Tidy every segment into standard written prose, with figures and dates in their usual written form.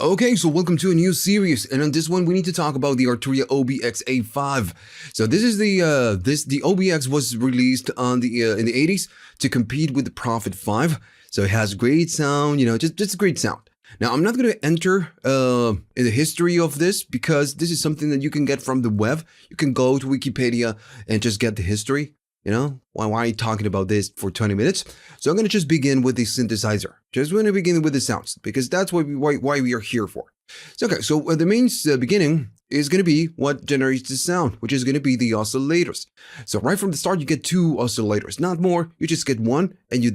Okay, so welcome to a new series, and on this one we need to talk about the Arturia OB-XA V. So this is the OBX was released on the in the 80s to compete with the Prophet 5. So it has great sound, just great sound. Now I'm not going to enter in the history of this because this is something that you can get from the web. You can go to Wikipedia and just get the history. Why are you talking about this for 20 minutes? So I'm going to just begin with the synthesizer. Just going to begin with the sounds because that's why we are here for. So, okay, so the main beginning is going to be what generates the sound, which is going to be the oscillators. So right from the start, you get two oscillators, not more. You just get one, and you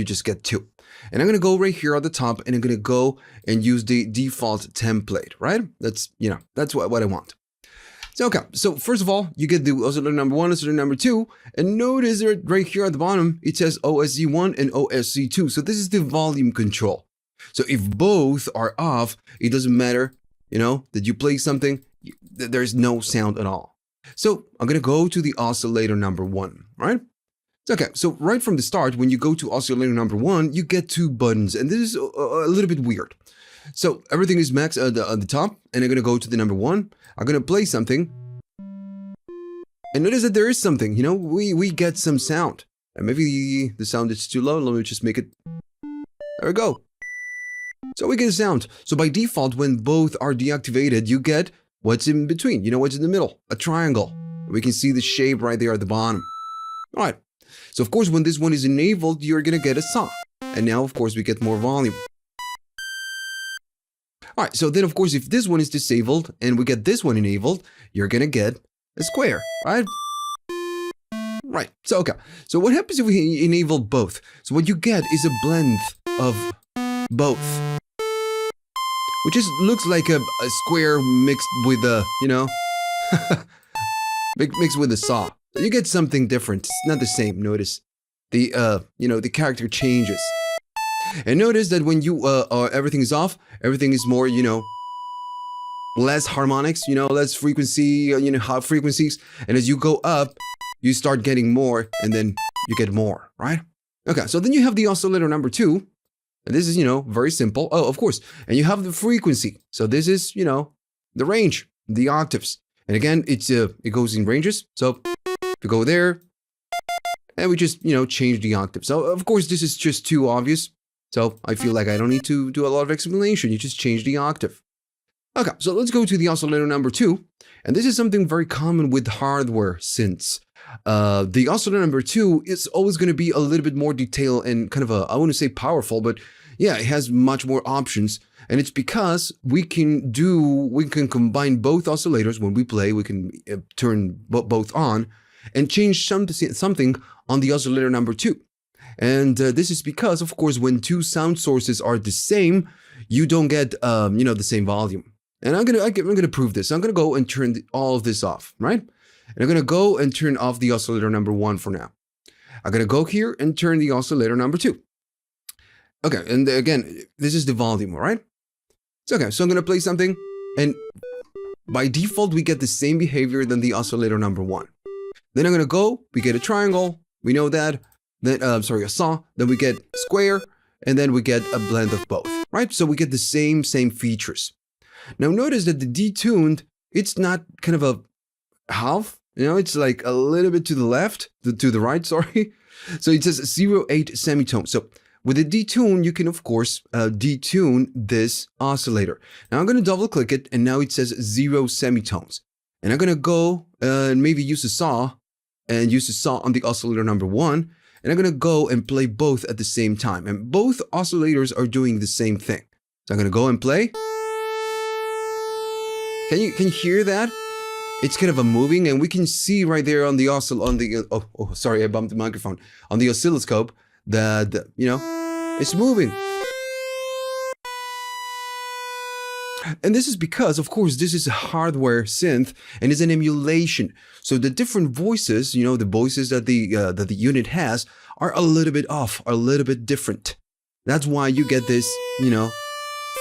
just get two. And I'm going to go right here at the top, and I'm going to go and use the default template, right? That's what I want. So, okay, so first of all, you get the oscillator number 1, oscillator number 2, and notice that right here at the bottom, it says OSC1 and OSC2. So this is the volume control. So if both are off, it doesn't matter, that you play something, there's no sound at all. So I'm going to go to the oscillator number 1, right? Okay, so right from the start, when you go to oscillator number 1, you get two buttons, and this is a little bit weird. So everything is max at the top, and I'm going to go to the number 1. I'm going to play something, and notice that there is something, we get some sound. And maybe the sound is too low. Let me just make it, there we go. So we get a sound. So by default, when both are deactivated, you get what's in between, what's in the middle, a triangle. We can see the shape right there at the bottom. All right. So of course, when this one is enabled, you're going to get a saw. And now, of course, we get more volume. All right, so then of course, if this one is disabled and we get this one enabled, you're gonna get a square, right? Right, so okay. So what happens if we enable both? So what you get is a blend of both, which just looks like a square mixed with a, mixed with a saw. So you get something different. It's not the same. Notice the, the character changes. And notice that when you everything is off, everything is more, less harmonics, less frequency, high frequencies. And as you go up, you start getting more, and then you get more, right? Okay, so then you have the oscillator number 2. And this is, very simple. Oh, of course. And you have the frequency. So this is, the range, the octaves. And again, it goes in ranges. So if you go there, and we just, change the octave. So of course, this is just too obvious. So I feel like I don't need to do a lot of explanation. You just change the octave. Okay, so let's go to the oscillator number 2. And this is something very common with hardware synths. The oscillator number 2 is always going to be a little bit more detailed and kind of I wouldn't say powerful, but yeah, it has much more options. And it's because we can combine both oscillators when we play. We can turn both on and change something on the oscillator number 2. And this is because, of course, when two sound sources are the same, you don't get, the same volume. And I'm gonna prove this. I'm gonna go and turn all of this off, right? And I'm gonna go and turn off the oscillator number 1 for now. I'm gonna go here and turn the oscillator number 2. Okay, and again, this is the volume, all right? So okay, so I'm gonna play something, and by default, we get the same behavior than the oscillator number 1. Then I'm gonna go, we get a triangle, we know that. Then, a saw, then we get square, and then we get a blend of both, right? So we get the same features. Now notice that the detuned, it's not kind of a half, it's like a little bit to the left, to the right, sorry. So it says 0.8 semitone. So with the detune, you can of course detune this oscillator. Now I'm going to double click it, and now it says 0 semitones. And I'm going to go and maybe use a saw, on the oscillator number 1. And I'm going to go and play both at the same time. And both oscillators are doing the same thing. So I'm going to go and play. Can you hear that? It's kind of a moving, and we can see right there on the sorry, I bumped the microphone. On the oscilloscope that, it's moving. And this is because, of course, this is a hardware synth and it's an emulation. So the different voices, the voices that the unit has are a little bit off, a little bit different. That's why you get this,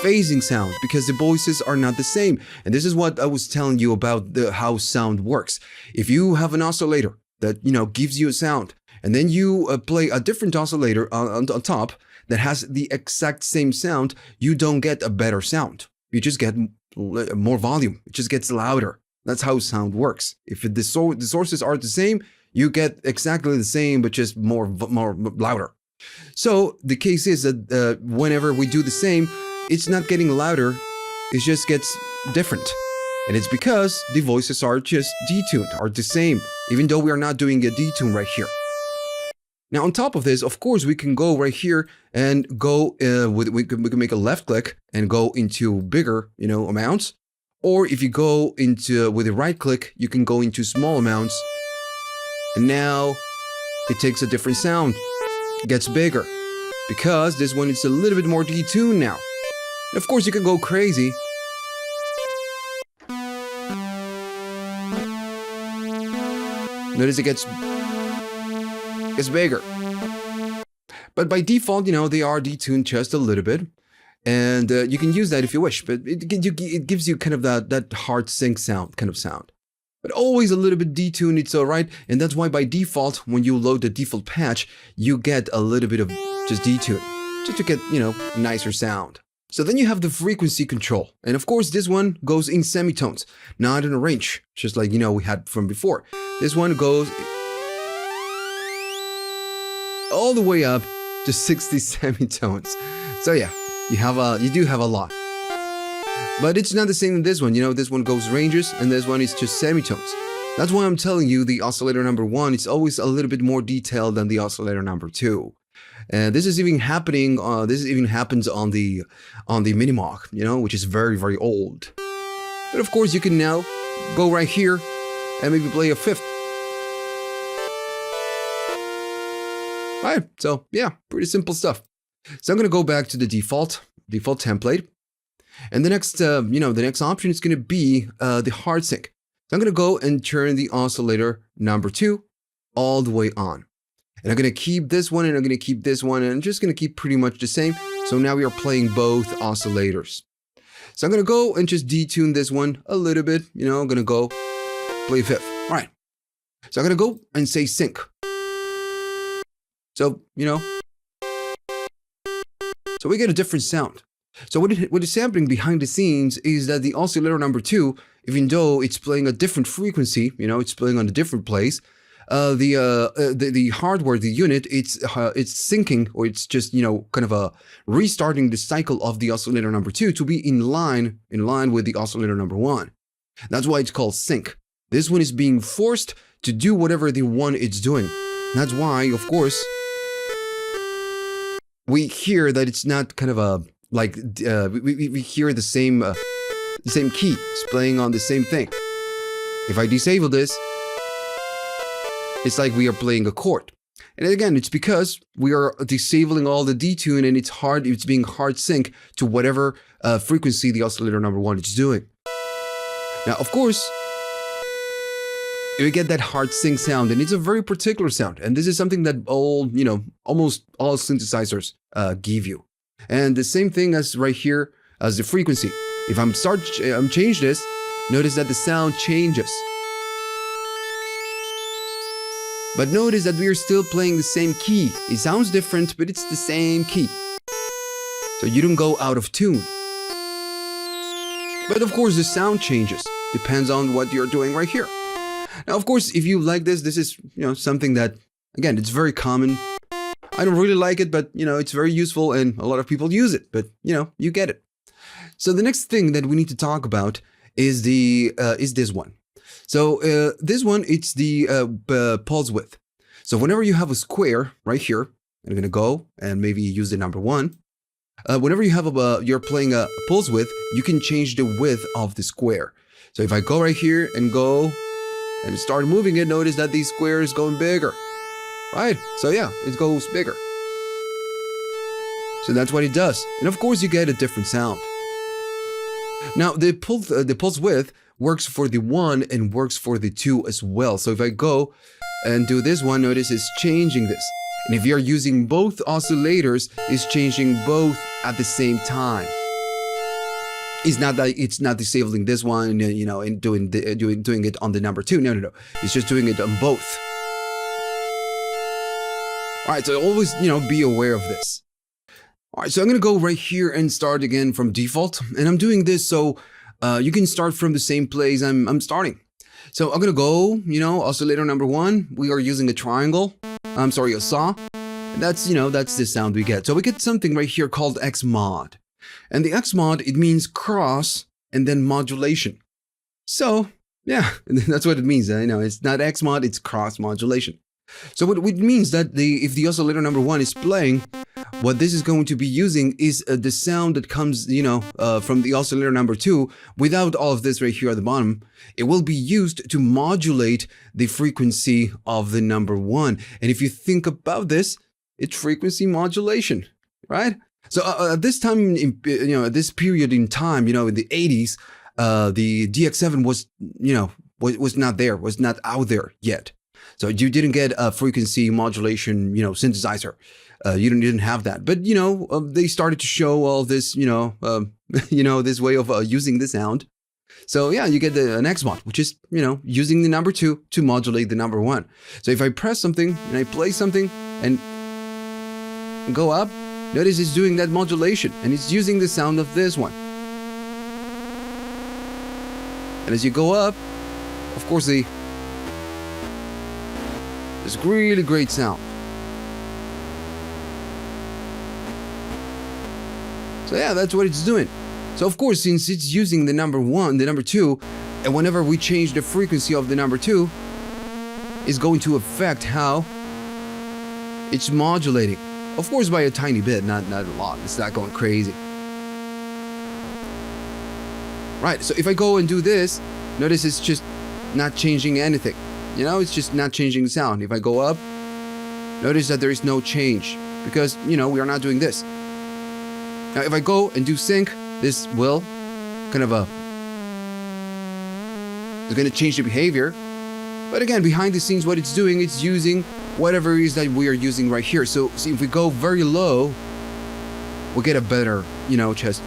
phasing sound, because the voices are not the same. And this is what I was telling you about how sound works. If you have an oscillator that, gives you a sound, and then you play a different oscillator on top, that has the exact same sound, you don't get a better sound. You just get more volume. It just gets louder. That's how sound works. If the sources are the same, you get exactly the same, but just more louder. So the case is that whenever we do the same, it's not getting louder. It just gets different. And it's because the voices are just detuned, are the same, even though we are not doing a detune right here. Now, on top of this, of course, we can go right here and go, we can make a left click and go into bigger, amounts. Or if you go into, with a right click, you can go into small amounts. And now it takes a different sound. It gets bigger because this one is a little bit more detuned now. And of course, you can go crazy. Notice it gets bigger. But by default, they are detuned just a little bit. And you can use that if you wish, but it gives you kind of that hard sync sound, kind of sound. But always a little bit detuned, it's alright. And that's why by default, when you load the default patch, you get a little bit of just detune, just to get, a nicer sound. So then you have the frequency control. And of course, this one goes in semitones, not in a range, just like, we had from before. This one goes all the way up to 60 semitones. So yeah, you do have a lot. But it's not the same in this one. This one goes ranges and this one is just semitones. That's why I'm telling you the oscillator number 1 is always a little bit more detailed than the oscillator number 2. And this is even happening. This even happens on the Minimoog, which is very, very old. But of course, you can now go right here and maybe play a fifth. Right. So yeah, pretty simple stuff. So I'm gonna go back to the default template, and the next, the next option is gonna be the hard sync. So I'm gonna go and turn the oscillator number 2 all the way on. And I'm going to keep this one, and I'm going to keep this one, and I'm just going to keep pretty much the same. So now we are playing both oscillators. So I'm going to go and just detune this one a little bit. I'm going to go play fifth. All right. So I'm going to go and say sync. So, so we get a different sound. So what is happening behind the scenes is that the oscillator number 2, even though it's playing a different frequency, it's playing on a different place, the hardware, the unit, it's syncing, or it's just, kind of restarting the cycle of the oscillator number 2 to be in line with the oscillator number 1. That's why it's called sync. This one is being forced to do whatever the one it's doing. That's why, of course, we hear that it's not kind of a, like, we hear the same key. It's playing on the same thing. If I disable this, it's like we are playing a chord. And again, it's because we are disabling all the detune, and it's being hard sync to whatever frequency the oscillator number 1 is doing. Now, of course, you get that hard sync sound, and it's a very particular sound. And this is something that almost all synthesizers give you. And the same thing as right here as the frequency. If I'm change this, notice that the sound changes. But notice that we are still playing the same key. It sounds different, but it's the same key. So you don't go out of tune. But of course, the sound changes. Depends on what you're doing right here. Now, of course, if you like this is, something that, again, it's very common. I don't really like it, but, it's very useful and a lot of people use it. But, you get it. So the next thing that we need to talk about is this one. So this one, it's the pulse width. So whenever you have a square right here, I'm going to go and maybe use the number 1. Whenever you have you're playing a pulse width, you can change the width of the square. So if I go right here and go and start moving it, notice that the square is going bigger, right? So yeah, it goes bigger. So that's what it does. And of course, you get a different sound. Now, the pulse width works for the 1 and works for the 2 as well. So if I go and do this one, notice it's changing this. And if you're using both oscillators, it's changing both at the same time. It's not that it's not disabling this one, and doing it on the number 2. No. It's just doing it on both. All right, so always, be aware of this. All right, so I'm gonna go right here and start again from default. And I'm doing this so you can start from the same place I'm starting. So I'm gonna go, oscillator number 1. We are using a triangle. I'm sorry, a saw. That's the sound we get. So we get something right here called X mod. And the X mod, it means cross and then modulation. So yeah, that's what it means. It's not X mod, it's cross modulation. So what it means that if the oscillator number 1 is playing, what this is going to be using is the sound that comes, from the oscillator number 2 without all of this right here at the bottom. It will be used to modulate the frequency of the number 1. And if you think about this, it's frequency modulation, right? So at this time, at this period in time, in the 80s, the DX7 was not there, was not out there yet. So you didn't get a frequency modulation, synthesizer. You didn't have that. But, they started to show all this, this way of using the sound. So yeah, you get an X mod, which is, using the number 2 to modulate the number 1. So if I press something and I play something and go up, notice it's doing that modulation and it's using the sound of this one. And as you go up, of course, this really great sound. So yeah, that's what it's doing. So of course, since it's using the number 1, the number 2, and whenever we change the frequency of the number 2, it's going to affect how it's modulating. Of course, by a tiny bit, not a lot. It's not going crazy. Right, so if I go and do this, notice it's just not changing anything. It's just not changing the sound. If I go up, notice that there is no change because, we are not doing this. Now, if I go and do sync, this will kind of it's going to change the behavior. But again, behind the scenes, what it's doing, it's using whatever it is that we are using right here. So see, if we go very low, we'll get a better, just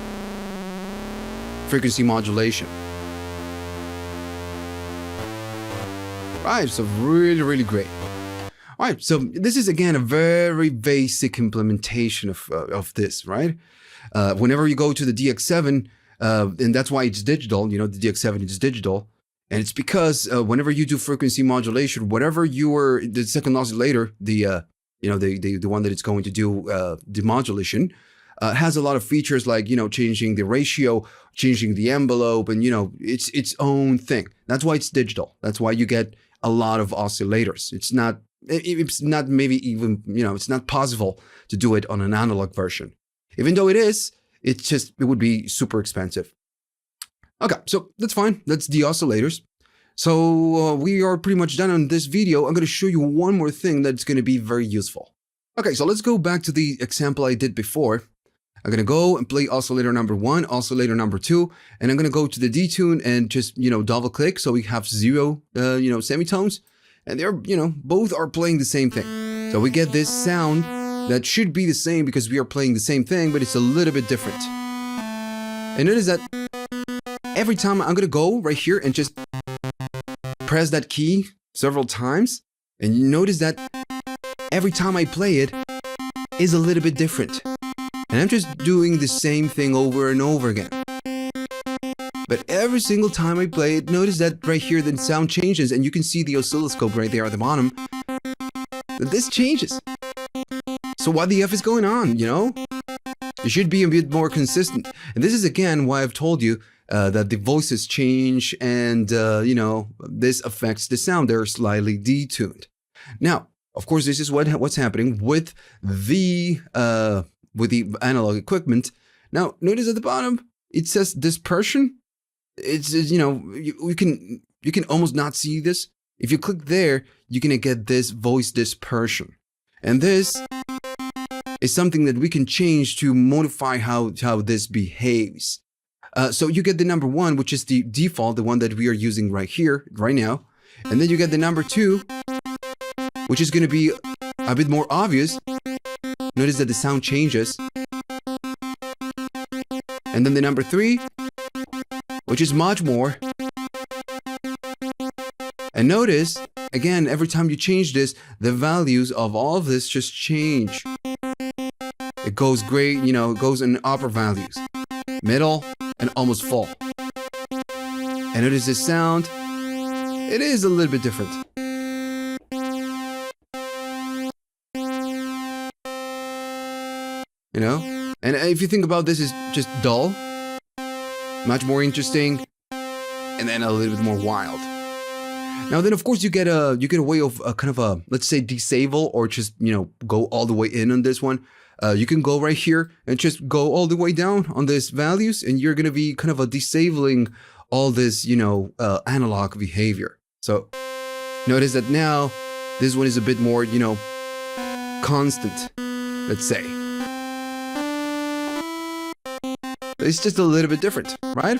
frequency modulation. Right, so really, really great. All right, so this is again a very basic implementation of this, right? Whenever you go to the DX7, and that's why it's digital, the DX7 is digital. And it's because whenever you do frequency modulation, whatever the second oscillator, the one that it's going to do the modulation, has a lot of features like, changing the ratio, changing the envelope, and, it's its own thing. That's why it's digital. That's why you get a lot of oscillators. It's not maybe even, it's not possible to do it on an analog version. Even though it is, it would be super expensive. Okay, so that's fine. That's the oscillators. So we are pretty much done on this video. I'm going to show you one more thing that's going to be very useful. Okay, so let's go back to the example I did before. I'm going to go and play oscillator number 1, oscillator number 2, and I'm going to go to the detune and just, double click. So we have 0, semitones, and they're, both are playing the same thing. So we get this sound that should be the same because we are playing the same thing, but it's a little bit different. And notice that every time I'm going to go right here and just press that key several times, and you notice that every time I play it is a little bit different. And I'm just doing the same thing over and over again. But every single time I play it, notice that right here the sound changes, and you can see the oscilloscope right there at the bottom. This changes. So what the F is going on, It should be a bit more consistent. And this is again why I've told you that the voices change and, this affects the sound. They're slightly detuned. Now, of course, this is what's happening with the analog equipment. Now, notice at the bottom, it says dispersion. It's, you can almost not see this. If you click there, you're going to get this voice dispersion. And this is something that we can change to modify how this behaves. So you get the number 1, which is the default, the one that we are using right here, right now. And then you get the number 2, which is going to be a bit more obvious. Notice that the sound changes. And then the number 3, which is much more. And notice, again, every time you change this, the values of all of this just change. It goes great, you know, it goes in upper values, middle, and almost full. And notice the sound, it is a little bit different. You know? And if you think about this, it's just dull, much more interesting, and then a little bit more wild. Now then, of course, you get a way of kind of a, let's say, disable or just, you know, go all the way in on this one. You can go right here and just go all the way down on these values, and you're going to be kind of a disabling all this, you know, analog behavior. So notice that now this one is a bit more, you know, constant, let's say. It's just a little bit different, right?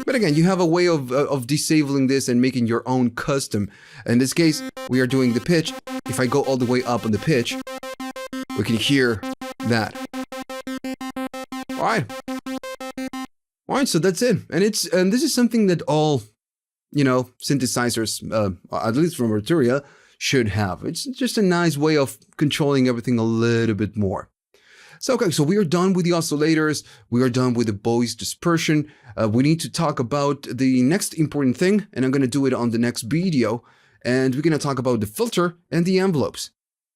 But again, you have a way of disabling this and making your own custom. In this case, we are doing the pitch. If I go all the way up on the pitch, we can hear that. All right. All right, so that's it. And this is something that all, you know, synthesizers, at least from Arturia, should have. It's just a nice way of controlling everything a little bit more. So, okay, so we are done with the oscillators. We are done with the voice dispersion. We need to talk about the next important thing, and I'm going to do it on the next video. And we're going to talk about the filter and the envelopes.